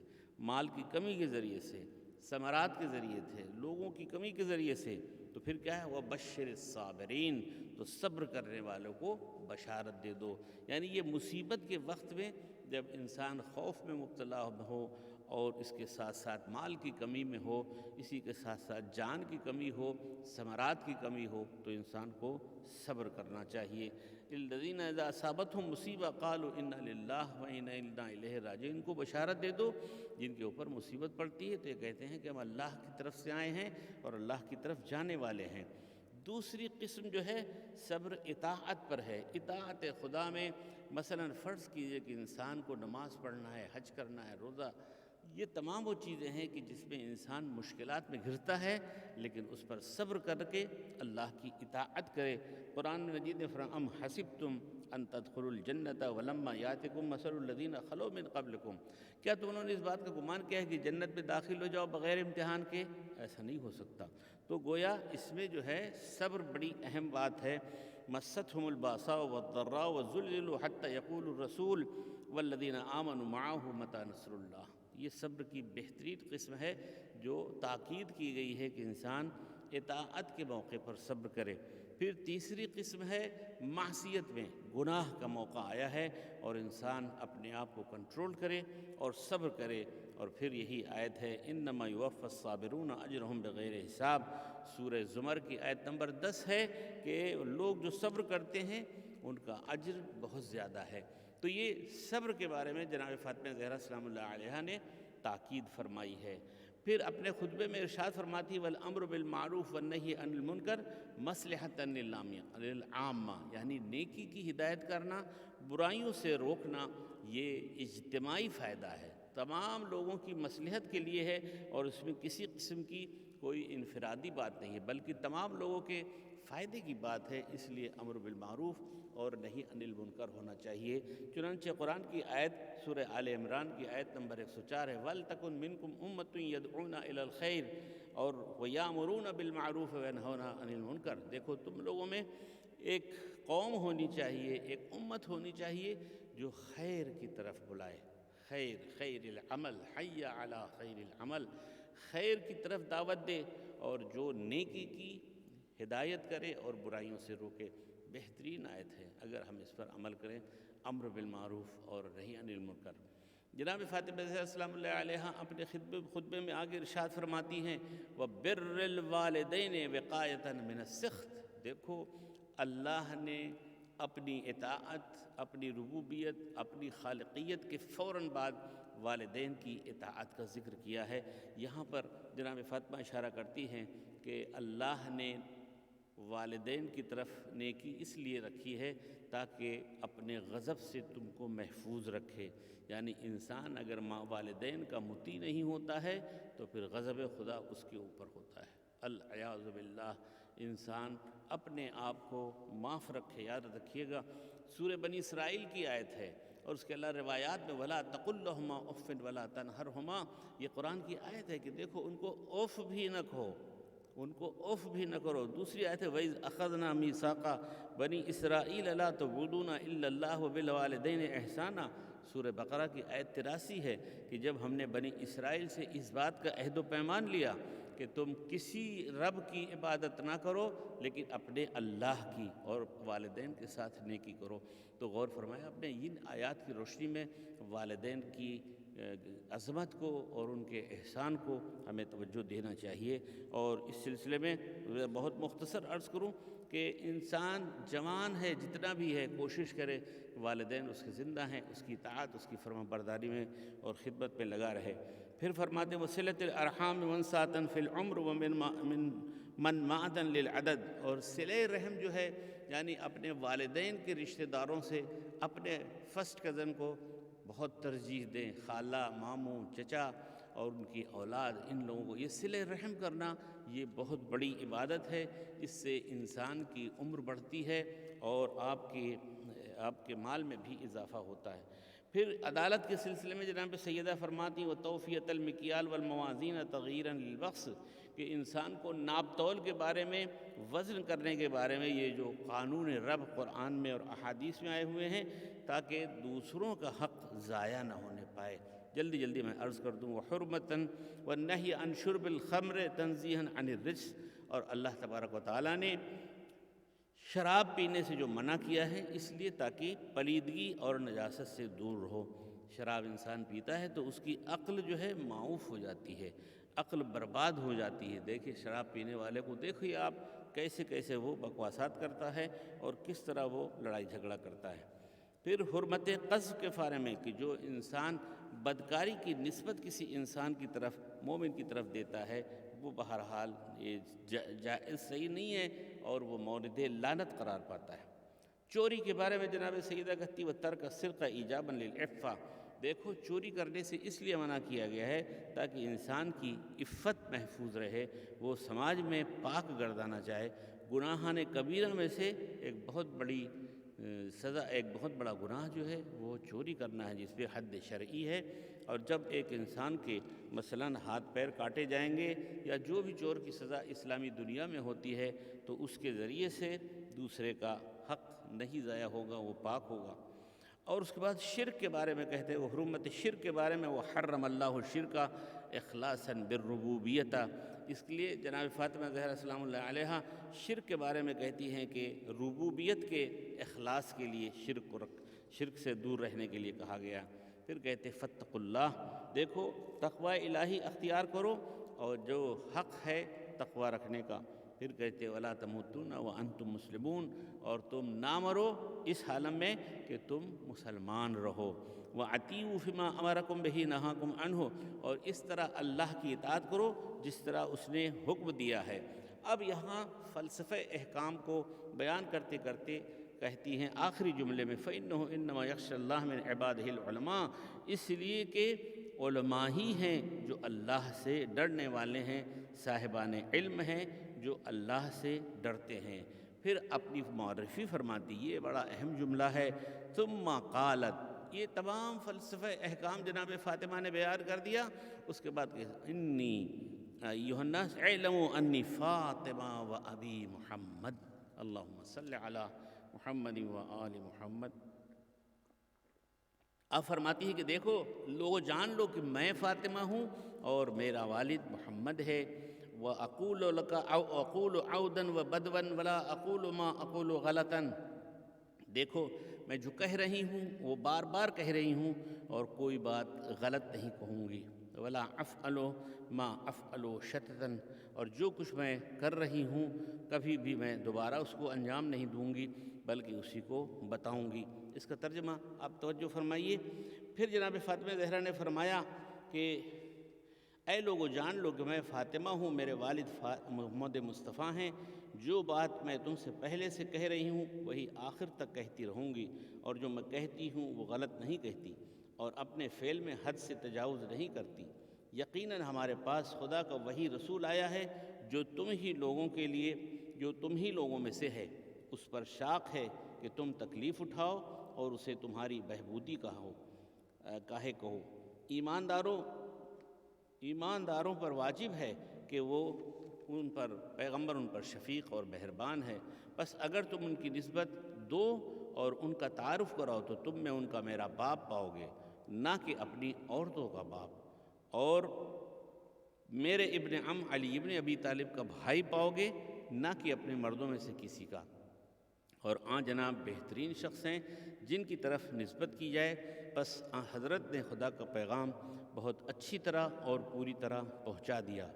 مال کی کمی کے ذریعے سے، ثمرات کے ذریعے سے، لوگوں کی کمی کے ذریعے سے، تو پھر کیا ہے وَبَشِّرِ الصَّابِرِينَ، تو صبر کرنے والوں کو بشارت دے دو۔ یعنی یہ مصیبت کے وقت میں جب انسان خوف میں مبتلا ہو، اور اس کے ساتھ ساتھ مال کی کمی میں ہو، اسی کے ساتھ ساتھ جان کی کمی ہو، ثمرات کی کمی ہو، تو انسان کو صبر کرنا چاہیے۔ الذین اذا اصابتہم مصیبہ قالوا انا للہ وانا الیہ راجعون، ان کو بشارت دے دو جن کے اوپر مصیبت پڑتی ہے تو یہ کہتے ہیں کہ ہم اللہ کی طرف سے آئے ہیں اور اللہ کی طرف جانے والے ہیں۔ دوسری قسم جو ہے صبر اطاعت پر ہے۔ اطاعت خدا میں مثلا فرض کیجئے کہ انسان کو نماز پڑھنا ہے، حج کرنا ہے، روزہ، یہ تمام وہ چیزیں ہیں کہ جس میں انسان مشکلات میں گھرتا ہے لیکن اس پر صبر کر کے اللہ کی اطاعت کرے۔ قرآن مجید نے فرمایا ام حسبتم ان تدخلوا الجنة ولما یاتکم مثل الذین خلوا من قبلکم، کیا تم نے اس بات کا گمان کیا ہے کہ جنت میں داخل ہو جاؤ بغیر امتحان کے؟ ایسا نہیں ہو سکتا۔ تو گویا اس میں جو ہے صبر بڑی اہم بات ہے۔ مستہم الباساء والضراء وزلزلوا حتى يقول الرسول والذین آمنوا معه متى نصر اللہ۔ یہ صبر کی بہترین قسم ہے جو تاکید کی گئی ہے کہ انسان اطاعت کے موقع پر صبر کرے۔ پھر تیسری قسم ہے معصیت میں، گناہ کا موقع آیا ہے اور انسان اپنے آپ کو کنٹرول کرے اور صبر کرے، اور پھر یہی آیت ہے انما یوفی الصابرون اجرہم بغیر حساب۔ سورہ زمر کی آیت نمبر 10 ہے کہ لوگ جو صبر کرتے ہیں ان کا اجر بہت زیادہ ہے۔ تو یہ صبر کے بارے میں جناب فاطمہ زہرا سلام اللہ علیہا نے تاکید فرمائی ہے۔ پھر اپنے خطبے میں ارشاد فرماتی والامر بالمعروف والنہی عن المنکر مصلحۃ للعامہ، یعنی نیکی کی ہدایت کرنا، برائیوں سے روکنا، یہ اجتماعی فائدہ ہے، تمام لوگوں کی مصلحت کے لیے ہے، اور اس میں کسی قسم کی کوئی انفرادی بات نہیں ہے بلکہ تمام لوگوں کے فائدے کی بات ہے۔ اس لیے امر بالمعروف اور نہی عن المنکر ہونا چاہیے۔ چنانچہ قرآن کی آیت سورہ آل عمران کی آیت نمبر 104 ہے وَلْتَكُن مِّنكُمْ أُمَّةٌ يَدْعُونَ إِلَى الْخَيْرِ اور وَيَأْمُرُونَ بِالْمَعْرُوفِ وَيَنْهَوْنَ عَنِ الْمُنكَرِ۔ دیکھو تم لوگوں میں ایک قوم ہونی چاہیے، ایک امت ہونی چاہیے جو خیر کی طرف بلائے، خیر العمل، حی علی خیر العمل، خیر کی طرف دعوت دے اور جو نیکی کی ہدایت کرے اور برائیوں سے روکے۔ بہترین آیت ہے، اگر ہم اس پر عمل کریں، امر بالمعروف اور نہی عن المنکر۔ جناب فاطمہ زہرا سلام اللہ علیہا اپنے خطبے میں آگے ارشاد فرماتی ہیں وَبِرِّ الْوَالِدَيْنِ وِقَایَةً مِّنَ السِّخْطِ۔ دیکھو اللہ نے اپنی اطاعت، اپنی ربوبیت، اپنی خالقیت کے فوراً بعد والدین کی اطاعت کا ذکر کیا ہے۔ یہاں پر جناب فاطمہ اشارہ کرتی ہیں کہ اللہ نے والدین کی طرف نیکی اس لیے رکھی ہے تاکہ اپنے غضب سے تم کو محفوظ رکھے۔ یعنی انسان اگر والدین کا مطیع نہیں ہوتا ہے تو پھر غضب خدا اس کے اوپر ہوتا ہے، العیاذ باللہ۔ انسان اپنے آپ کو معاف رکھے۔ یاد رکھیے گا سورہ بنی اسرائیل کی آیت ہے، اور اس کے اللہ روایات میں وَلَا تَقُل لَهُمَا أُفٍّ وَلَا تَنْهَرْهُمَا، یہ قرآن کی آیت ہے کہ دیکھو ان کو اوف بھی نہ کہو، ان کو اوف بھی نہ کرو۔ دوسری آیت ہے وَإِذْ أَخَذْنَا مِيثَاقَ بَنِي إِسْرَائِيلَ لَا تَعْبُدُونَ إِلَّا اللَّهَ وَبِالْوَالِدَيْنِ إِحْسَانًا۔ سورہ بقرہ کی آیت 83 ہے کہ جب ہم نے بنی اسرائیل سے اس بات کا عہد و پیمان لیا کہ تم کسی رب کی عبادت نہ کرو لیکن اپنے اللہ کی، اور والدین کے ساتھ نیکی کرو۔ تو غور فرمایا اپنے ان آیات کی روشنی میں والدین کی عظمت کو اور ان کے احسان کو ہمیں توجہ دینا چاہیے۔ اور اس سلسلے میں بہت مختصر عرض کروں کہ کہ انسان جوان ہے جتنا بھی ہے کوشش کرے والدین اس کے زندہ ہیں، اس کی اطاعت، اس کی فرما برداری میں اور خدمت میں لگا رہے۔ پھر فرماتے وصلۃ الارحام منساتن فی العمر من معدن للعدد، اور صلہ رحم جو ہے یعنی اپنے والدین کے رشتہ داروں سے اپنے فرسٹ کزن کو بہت ترجیح دیں، خالہ، ماموں، چچا اور ان کی اولاد، ان لوگوں کو یہ صلہ رحم کرنا یہ بہت بڑی عبادت ہے۔ اس سے انسان کی عمر بڑھتی ہے اور آپ کے مال میں بھی اضافہ ہوتا ہے۔ پھر عدالت کے سلسلے میں جناب سیدہ فرماتی وتوفیۃ المکیال والموازین تغییرا للبخس، کہ انسان کو ناپ تول کے بارے میں، وزن کرنے کے بارے میں یہ جو قانون رب قرآن میں اور احادیث میں آئے ہوئے ہیں تاکہ دوسروں کا حق ضائع نہ ہونے پائے۔ جلدی میں عرض کر دوں وحرمتاً والنہی عن شرب الخمر تنزیہا عن الرجس، اور اللہ تبارک و تعالیٰ نے شراب پینے سے جو منع کیا ہے اس لیے تاکہ پلیدگی اور نجاست سے دور رہو۔ شراب انسان پیتا ہے تو اس کی عقل جو ہے معوف ہو جاتی ہے، عقل برباد ہو جاتی ہے۔ دیکھیں شراب پینے والے کو دیکھیے آپ کیسے وہ بکواسات کرتا ہے اور کس طرح وہ لڑائی جھگڑا کرتا ہے۔ پھر حرمت قذف کے بارے میں کہ جو انسان بدکاری کی نسبت کسی انسان کی طرف، مومن کی طرف دیتا ہے، وہ بہرحال یہ جائز صحیح نہیں ہے اور وہ مورد لعنت قرار پاتا ہے۔ چوری کے بارے میں جناب سیدہ کہتی وترک السرقہ ایجابا للعفہ، دیکھو چوری کرنے سے اس لیے منع کیا گیا ہے تاکہ انسان کی عفت محفوظ رہے، وہ سماج میں پاک گردانا چاہے۔ گناہان کبیرہ میں سے ایک بہت بڑی سزا، ایک بہت بڑا گناہ جو ہے وہ چوری کرنا ہے، جس پہ حد شرعی ہے۔ اور جب ایک انسان کے مثلاً ہاتھ پیر کاٹے جائیں گے یا جو بھی چور کی سزا اسلامی دنیا میں ہوتی ہے تو اس کے ذریعے سے دوسرے کا حق نہیں ضائع ہوگا، وہ پاک ہوگا۔ اور اس کے بعد شرک کے بارے میں کہتے ہیں وہ حرمت شرک کے بارے میں وہ حرم اللہ الشرک اخلاصاً بالربوبیۃ، اس لیے جناب فاطمہ زہرا سلام اللہ علیہا شرک کے بارے میں کہتی ہیں کہ ربوبیت کے اخلاص کے لیے شرک سے دور رہنے کے لیے کہا گیا۔ پھر کہتے فاتقوا اللہ، دیکھو تقوی الہی اختیار کرو اور جو حق ہے تقوی رکھنے کا۔ پھر کہتے ولا تموتن وانتم مسلمون، اور تم نہ مرو اس حالت میں کہ تم مسلمان رہو۔ وَأَطِيعُوا فِيمَا أَمَرَكُمْ بِهِ نَهَاكُمْ عَنْهُ، اور اس طرح اللہ کی اطاعت کرو جس طرح اس نے حکم دیا ہے۔ اب یہاں فلسفہ احکام کو بیان کرتے کرتے کہتی ہیں آخری جملے میں فَإِنَّهُ إِنَّمَا يَخْشَى اللَّهَ مِنْ عِبَادِهِ الْعُلَمَاء، اس لیے کہ علماء ہی ہیں جو اللہ سے ڈرنے والے ہیں، صاحبان علم ہیں جو اللہ سے ڈرتے ہیں۔ پھر اپنی معرفی فرماتی، یہ بڑا اہم جملہ ہے، ثم قالت، یہ تمام فلسفہ احکام جناب فاطمہ نے بیان کر دیا۔ اس کے بعد کہ انی ایھا الناس اعلموا انی فاطمہ و ابی محمد، اللہم صل علی محمد و آل محمد۔ اب فرماتی ہے کہ دیکھو لوگو جان لو کہ میں فاطمہ ہوں اور میرا والد محمد ہے۔ وَأَقُولُ لَكَ أَوْ أَقُولُ عَوْدًا وَبَدْوًا وَلَا أَقُولُ مَا أَقُولُ غَلَطًا، دیکھو میں جو کہہ رہی ہوں وہ بار بار کہہ رہی ہوں اور کوئی بات غلط نہیں کہوں گی۔ وَلَا أَفْعَلُ مَا أَفْعَلُ شَطْطًا، اور جو کچھ میں کر رہی ہوں کبھی بھی میں دوبارہ اس کو انجام نہیں دوں گی بلکہ اسی کو بتاؤں گی۔ اس کا ترجمہ آپ توجہ فرمائیے۔ پھر جناب فاطمہ زہرا نے فرمایا کہ اے لوگو جان لو کہ میں فاطمہ ہوں، میرے والد محمد مصطفیٰ ہیں، جو بات میں تم سے پہلے سے کہہ رہی ہوں وہی آخر تک کہتی رہوں گی، اور جو میں کہتی ہوں وہ غلط نہیں کہتی اور اپنے فعل میں حد سے تجاوز نہیں کرتی۔ یقیناً ہمارے پاس خدا کا وہی رسول آیا ہے جو تم ہی لوگوں میں سے ہے، اس پر شاق ہے کہ تم تکلیف اٹھاؤ اور اسے تمہاری بہبودی کاہے کہو۔ ایمانداروں پر واجب ہے کہ وہ پیغمبر ان پر شفیق اور مہربان ہے، بس اگر تم ان کی نسبت دو اور ان کا تعارف کراؤ تو تم میں ان کا میرا باپ پاؤ گے، نہ کہ اپنی عورتوں کا باپ، اور میرے ابن عم علی ابن ابی طالب کا بھائی پاؤ گے، نہ کہ اپنے مردوں میں سے کسی کا۔ اور جناب بہترین شخص ہیں جن کی طرف نسبت کی جائے، بس حضرت نے خدا کا پیغام بہت اچھی طرح اور پوری طرح پہنچا دیا۔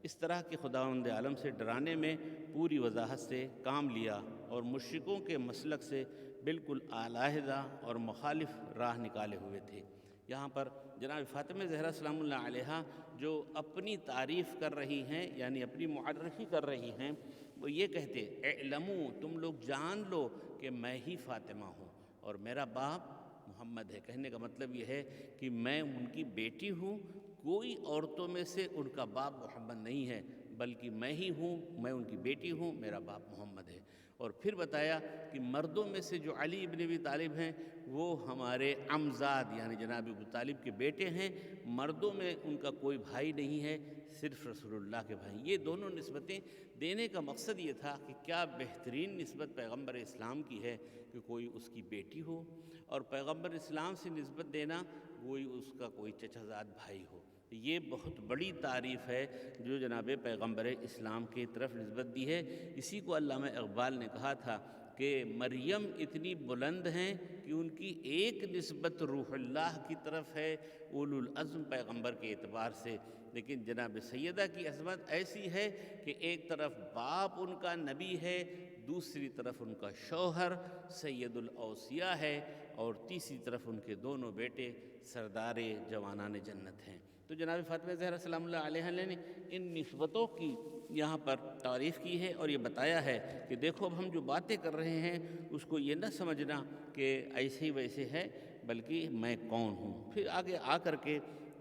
اس طرح کے خداوند عالم سے ڈرانے میں پوری وضاحت سے کام لیا اور مشرکوں کے مسلک سے بالکل علیحدہ اور مخالف راہ نکالے ہوئے تھے۔ یہاں پر جناب فاطمہ زہرا سلام اللہ علیہا جو اپنی تعریف کر رہی ہیں، یعنی اپنی معرفی کر رہی ہیں، وہ یہ کہتے اعلموا، تم لوگ جان لو کہ میں ہی فاطمہ ہوں اور میرا باپ محمد ہے۔ کہنے کا مطلب یہ ہے کہ میں ان کی بیٹی ہوں، کوئی عورتوں میں سے ان کا باپ محمد نہیں ہے، بلکہ میں ہی ہوں، میں ان کی بیٹی ہوں، میرا باپ محمد ہے۔ اور پھر بتایا کہ مردوں میں سے جو علی ابن ابی طالب ہیں وہ ہمارے عمزاد یعنی جناب ابو طالب کے بیٹے ہیں، مردوں میں ان کا کوئی بھائی نہیں ہے، صرف رسول اللہ کے بھائی۔ یہ دونوں نسبتیں دینے کا مقصد یہ تھا کہ کیا بہترین نسبت پیغمبر اسلام کی ہے کہ کوئی اس کی بیٹی ہو، اور پیغمبر اسلام سے نسبت دینا وہی اس کا کوئی چچا زاد بھائی ہو۔ یہ بہت بڑی تعریف ہے جو جناب پیغمبر اسلام کی طرف نسبت دی ہے۔ اسی کو علامہ اقبال نے کہا تھا کہ مریم اتنی بلند ہیں کہ ان کی ایک نسبت روح اللہ کی طرف ہے، اولو العزم پیغمبر کے اعتبار سے، لیکن جناب سیدہ کی عظمت ایسی ہے کہ ایک طرف باپ ان کا نبی ہے، دوسری طرف ان کا شوہر سید الاوصیاء ہے، اور تیسری طرف ان کے دونوں بیٹے سردار جوانان جنت ہیں۔ تو جناب فاطمہ زہرا سلام اللہ علیہ نے ان نسبتوں کی یہاں پر تعریف کی ہے اور یہ بتایا ہے کہ دیکھو اب ہم جو باتیں کر رہے ہیں اس کو یہ نہ سمجھنا کہ ایسے ہی ویسے ہے، بلکہ میں کون ہوں۔ پھر آگے آ کر کے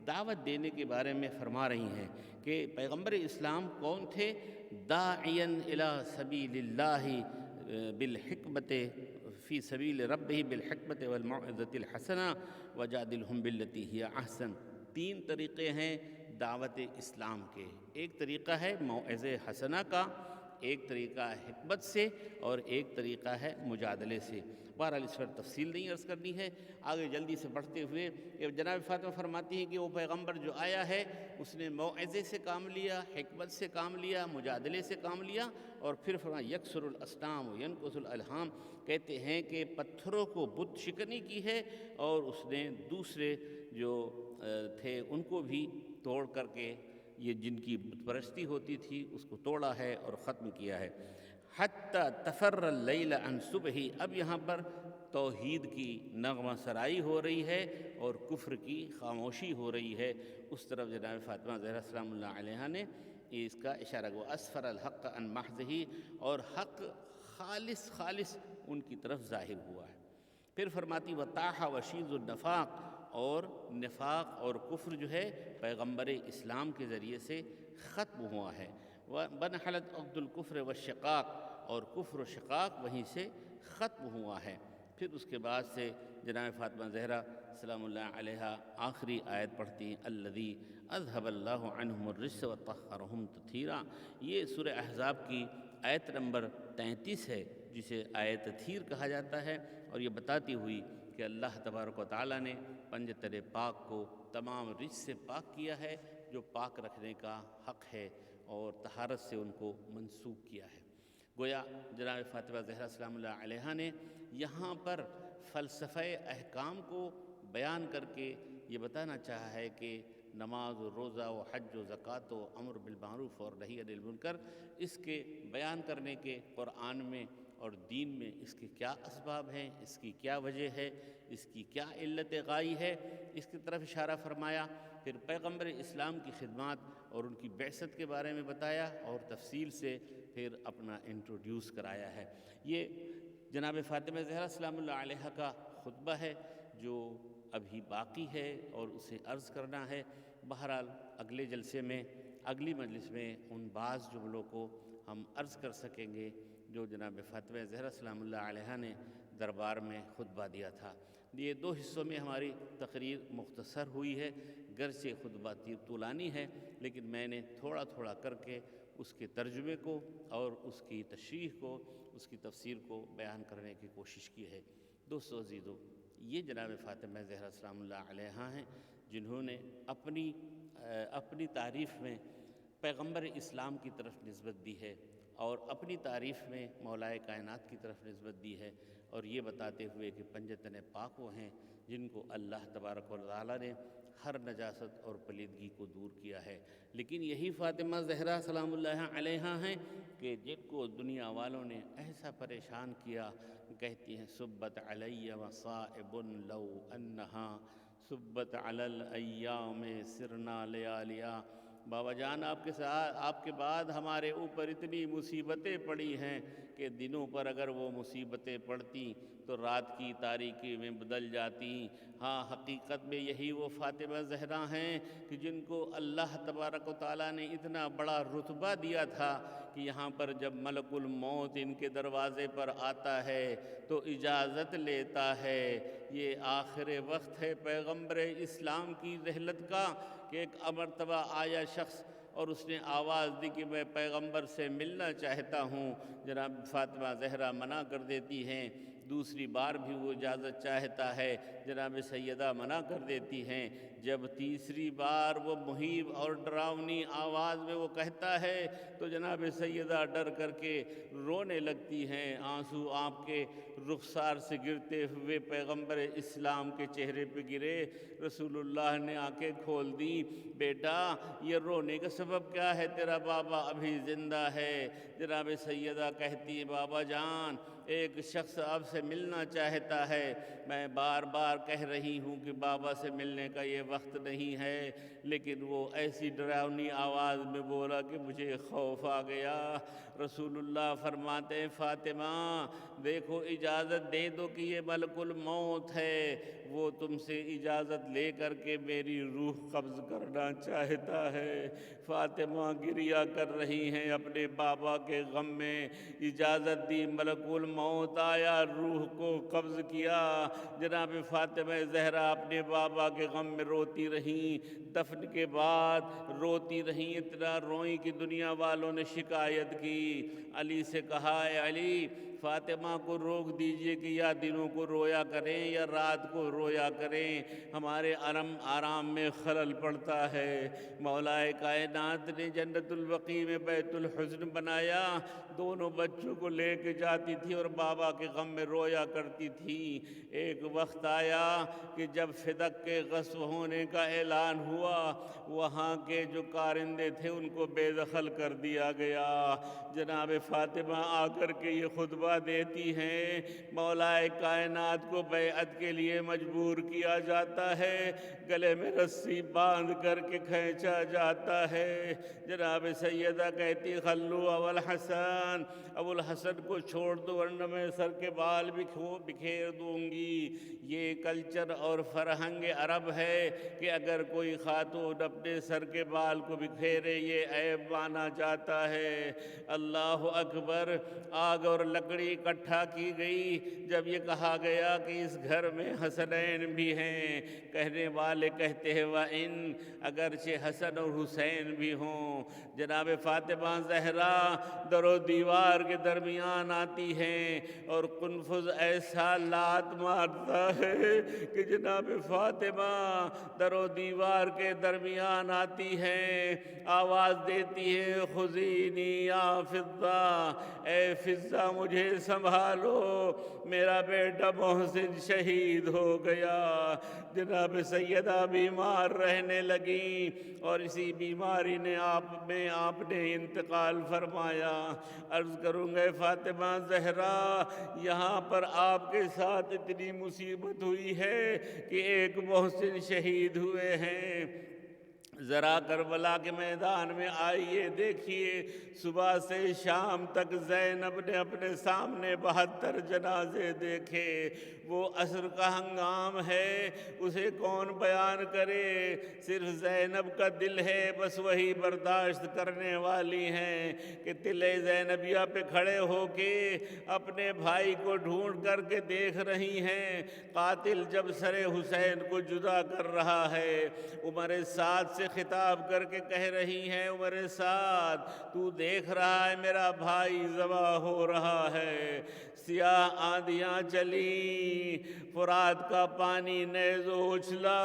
دعوت دینے کے بارے میں فرما رہی ہیں کہ پیغمبر اسلام کون تھے؟ داعین الی سبیل اللہ بالحکمت فی سبیل ربہ بالحکمت والموعظۃ الحسنہ وجادلہم باللتی ہی احسن۔ تین طریقے ہیں دعوت اسلام کے، ایک طریقہ ہے موعظہ حسنہ کا، ایک طریقہ ہے حکمت سے، اور ایک طریقہ ہے مجادلے سے۔ بہرحال اس پر تفصیل نہیں عرض کرنی ہے، آگے جلدی سے بڑھتے ہوئے جناب فاطمہ فرماتی ہیں کہ وہ پیغمبر جو آیا ہے اس نے موعظے سے کام لیا، حکمت سے کام لیا، مجادلے سے کام لیا، اور پھر فرمایا یکسر الاصنام وینقص الالحام، کہتے ہیں کہ پتھروں کو بت شکنی کی ہے، اور اس نے دوسرے جو تھے ان کو بھی توڑ کر کے، یہ جن کی بت پرستی ہوتی تھی اس کو توڑا ہے اور ختم کیا ہے۔ حتی تفر اللیل عن صبح، اب یہاں پر توحید کی نغمہ سرائی ہو رہی ہے اور کفر کی خاموشی ہو رہی ہے، اس طرف جناب فاطمہ زہرا سلام اللہ علیہا نے اس کا اشارہ کیا۔ اسفر الحق عن محضہ، اور حق خالص ان کی طرف ظاہر ہوا ہے۔ پھر فرماتی وطاح وشیز النفاق، اور نفاق اور کفر جو ہے پیغمبر اسلام کے ذریعے سے ختم ہوا ہے۔ وانحلت عقد الکفر والشقاق، اور کفر و شقاق وہیں سے ختم ہوا ہے۔ پھر اس کے بعد سے جناب فاطمہ زہرا سلام اللہ علیہا آخری آیت پڑھتی ہیں الذی اذهب اللہ عنہم الرجس وطہرہم تطہیرا۔ یہ سورہ احزاب کی آیت نمبر 33 ہے، جسے آیت تطہیر کہا جاتا ہے، اور یہ بتاتی ہوئی کہ اللہ تبارک و تعالیٰ نے پنجتر پاک کو تمام رجس سے پاک کیا ہے، جو پاک رکھنے کا حق ہے، اور طہارت سے ان کو منسوخ کیا ہے۔ گویا جناب فاطمہ زہرا سلام اللہ علیہا نے یہاں پر فلسفہ احکام کو بیان کر کے یہ بتانا چاہا ہے کہ نماز و روزہ و حج و زکوٰۃ و امر بالمعروف اور نہی عن المنکر، اس کے بیان کرنے کے قرآن میں اور دین میں اس کے کیا اسباب ہیں، اس کی کیا وجہ ہے، اس کی کیا علت غائی ہے، اس کی طرف اشارہ فرمایا۔ پھر پیغمبر اسلام کی خدمات اور ان کی بعثت کے بارے میں بتایا، اور تفصیل سے پھر اپنا انٹروڈیوس کرایا ہے۔ یہ جناب فاطمہ زہرا سلام اللہ علیہا کا خطبہ ہے جو ابھی باقی ہے اور اسے عرض کرنا ہے۔ بہرحال اگلے جلسے میں، اگلی مجلس میں ان بعض جملوں کو ہم عرض کر سکیں گے جو جناب فاطمہ زہرا سلام اللہ علیہا نے دربار میں خطبہ دیا تھا۔ یہ دو حصوں میں ہماری تقریر مختصر ہوئی ہے، گرچہ خطبہ طولانی ہے، لیکن میں نے تھوڑا تھوڑا کر کے اس کے ترجمے کو اور اس کی تشریح کو، اس کی تفسیر کو بیان کرنے کی کوشش کی ہے۔ دوستو عزیزو، یہ جناب فاطمہ زہرا سلام اللہ علیہا ہیں جنہوں نے اپنی تعریف میں پیغمبر اسلام کی طرف نسبت دی ہے، اور اپنی تعریف میں مولائے کائنات کی طرف نسبت دی ہے، اور یہ بتاتے ہوئے کہ پنجتن پاک وہ ہیں جن کو اللہ تبارک و تعالیٰ نے ہر نجاست اور پلیدگی کو دور کیا ہے۔ لیکن یہی فاطمہ زہرا سلام اللہ علیہا ہیں کہ جن کو دنیا والوں نے ایسا پریشان کیا، کہتی ہیں سبت علی مصائب لو انہا سبت علی الایام سرنا لیالیا۔ بابا جان آپ کے ساتھ آپ کے بعد ہمارے اوپر اتنی مصیبتیں پڑی ہیں کہ دنوں پر اگر وہ مصیبتیں پڑتی تو رات کی تاریکی میں بدل جاتی۔ ہاں، حقیقت میں یہی وہ فاطمہ زہرا ہیں کہ جن کو اللہ تبارک و تعالیٰ نے اتنا بڑا رتبہ دیا تھا کہ یہاں پر جب ملک الموت ان کے دروازے پر آتا ہے تو اجازت لیتا ہے۔ یہ آخر وقت ہے پیغمبر اسلام کی رحلت کا کہ ایک مرتبہ آیا شخص اور اس نے آواز دی کہ میں پیغمبر سے ملنا چاہتا ہوں۔ جناب فاطمہ زہرا منع کر دیتی ہیں، دوسری بار بھی وہ اجازت چاہتا ہے، جناب سیدہ منع کر دیتی ہیں۔ جب تیسری بار وہ مہیب اور ڈراؤنی آواز میں وہ کہتا ہے تو جناب سیدہ ڈر کر کے رونے لگتی ہیں، آنسو آپ کے رخسار سے گرتے ہوئے پیغمبر اسلام کے چہرے پہ گرے۔ رسول اللہ نے آنکھیں کھول دی، بیٹا یہ رونے کا سبب کیا ہے؟ تیرا بابا ابھی زندہ ہے۔ جناب سیدہ کہتی ہے بابا جان ایک شخص آپ سے ملنا چاہتا ہے، میں بار بار کہہ رہی ہوں کہ بابا سے ملنے کا یہ وقت نہیں ہے، لیکن وہ ایسی ڈراؤنی آواز میں بولا کہ مجھے خوف آ گیا۔ رسول اللہ فرماتے ہیں فاطمہ دیکھو اجازت دے دو کہ یہ ملک الموت ہے، وہ تم سے اجازت لے کر کے میری روح قبض کرنا چاہتا ہے۔ فاطمہ گریہ کر رہی ہیں اپنے بابا کے غم میں۔ اجازت دی، ملک الموت آیا، روح کو قبض کیا۔ جناب فاطمہ زہرا اپنے بابا کے غم میں روتی رہیں، دفن کے بعد روتی رہیں، اتنا روئیں کہ دنیا والوں نے شکایت کی۔ علی سے کہا اے علی فاطمہ کو روک دیجئے کہ یا دنوں کو رویا کریں یا رات کو رویا کریں، ہمارے آرام میں خلل پڑتا ہے۔ مولائے کائنات نے جنت البقیع میں بیت الحزن بنایا، دونوں بچوں کو لے کے جاتی تھی اور بابا کے غم میں رویا کرتی تھی۔ ایک وقت آیا کہ جب فدق کے غصب ہونے کا اعلان ہوا، وہاں کے جو کارندے تھے ان کو بے دخل کر دیا گیا۔ جناب فاطمہ آ کر کے یہ خطبہ دیتی ہیں، مولائے کائنات کو بیعت کے لیے مجبور کیا جاتا ہے، گلے میں رسی باندھ کر کے کھینچا جاتا ہے۔ جناب سیدہ کہتی خلو ابو الحسن، ابو الحسن کو چھوڑ دو ورنہ میں سر کے بال بکھیر دوں گی۔ یہ کلچر اور فرہنگ عرب ہے کہ اگر کوئی خاتون اپنے سر کے بال کو بکھیرے یہ عیب مانا جاتا ہے۔ اللہ اکبر، آگ اور لکڑی اکٹھا کی گئی۔ جب یہ کہا گیا کہ اس گھر میں حسنین بھی ہیں، کہنے والے کہتے ہیں وَإِن، اگرچہ حسن اور حسین بھی ہوں۔ جناب فاطمہ زہرا در و دیوار کے درمیان آتی ہیں اور قنفذ ایسا لات مارتا ہے کہ جناب فاطمہ در و دیوار کے درمیان آتی ہیں، آواز دیتی ہے خذینی یا فضہ، اے فضہ مجھے سنبھالو، میرا بیٹا محسن شہید ہو گیا۔ جناب سیدہ بیمار رہنے لگیں اور اسی بیماری نے آپ نے انتقال فرمایا۔ عرض کروں گے فاطمہ زہرا یہاں پر آپ کے ساتھ اتنی مصیبت ہوئی ہے کہ ایک محسن شہید ہوئے ہیں۔ ذرا کربلا کے میدان میں آئیے دیکھیے، صبح سے شام تک زینب نے اپنے سامنے 72 جنازے دیکھے۔ وہ عصر کا ہنگام ہے، اسے کون بیان کرے، صرف زینب کا دل ہے، بس وہی برداشت کرنے والی ہیں کہ تلے زینبیہ پہ کھڑے ہو کے اپنے بھائی کو ڈھونڈ کر کے دیکھ رہی ہیں۔ قاتل جب سر حسین کو جدا کر رہا ہے، عمر سعد سے خطاب کر کے کہہ رہی ہیں عمر سعد تو دیکھ رہا ہے میرا بھائی ذبح ہو رہا ہے، سیاہ آندھیاں چلی، فرات کا پانی نیزو اچھلا،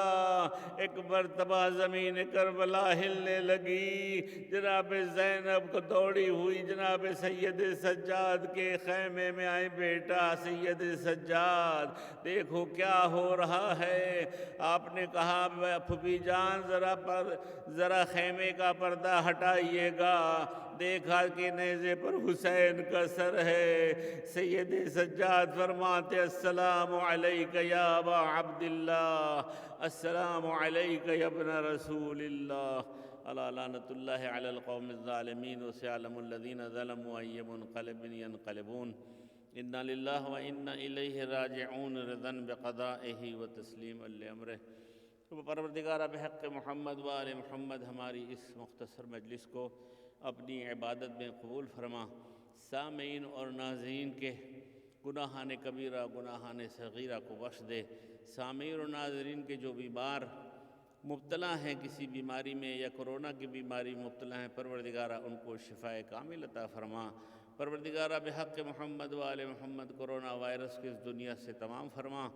ایک مرتبہ زمین کربلا ہلنے لگی، جناب زینب کو دوڑی ہوئی جناب سید سجاد کے خیمے میں آئی، بیٹا سید سجاد دیکھو کیا ہو رہا ہے۔ آپ نے کہا پھوپھی جان ذرا خیمے کا پردہ ہٹائیے گا، دیکھا کہ نیزے پر حسین کا سر ہے۔ سید سجاد فرماتے السلام علیک یا ابا عبداللہ، السلام علیک یا ابن رسول اللہ، الا لعنت اللہ علی القوم الظالمین وسيعلم الذین ظلموا أي منقلب ينقلبون، انا للہ و انا الیہ راجعون، رضا بقضائہ و تسلیما لامرہ۔ پروردگارہ بحق محمد و آل محمد ہماری اس مختصر مجلس کو اپنی عبادت میں قبول فرما، سامعین اور ناظرین کے گناہان کبیرہ گناہان صغیرہ کو بخش دے، سامعین اور ناظرین کے جو بیمار مبتلا ہیں کسی بیماری میں یا کرونا کی بیماری مبتلا ہیں، پروردگارہ ان کو شفاء کامل عطا فرما، پروردگارہ بحق محمد و آل محمد کرونا وائرس کے اس دنیا سے تمام فرما،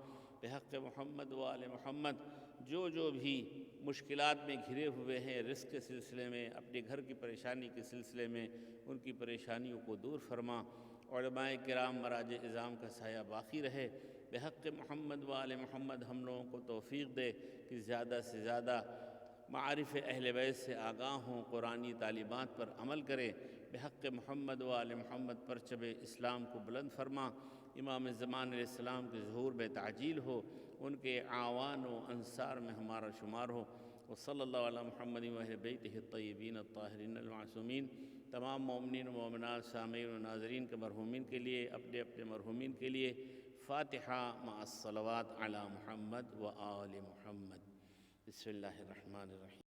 بحق محمد و آل محمد جو بھی مشکلات میں گھرے ہوئے ہیں رزق کے سلسلے میں، اپنے گھر کی پریشانی کے سلسلے میں، ان کی پریشانیوں کو دور فرما، علماء کرام مراج اعظام کا سایہ باقی رہے، بحق محمد و آل محمد ہم لوگوں کو توفیق دے کہ زیادہ سے زیادہ معارف اہل بیت سے آگاہ ہوں، قرآنی تعلیمات پر عمل کریں، بحق محمد و آل محمد پرچم اسلام کو بلند فرما، امام زمان علیہ السلام کے ظہور میں تعجیل ہو، ان کے اعوان و انصار میں ہمارا شمار ہو، وصلی اللہ علی محمد و اہل بیتہ الطیبین الطاہرین المعصومین۔ تمام مومنین و مومنات سامعین و ناظرین کے مرحومین کے لیے، اپنے اپنے مرحومین کے لیے فاتحہ مع الصلوات علی محمد و آل محمد۔ بسم اللہ الرحمن الرحیم۔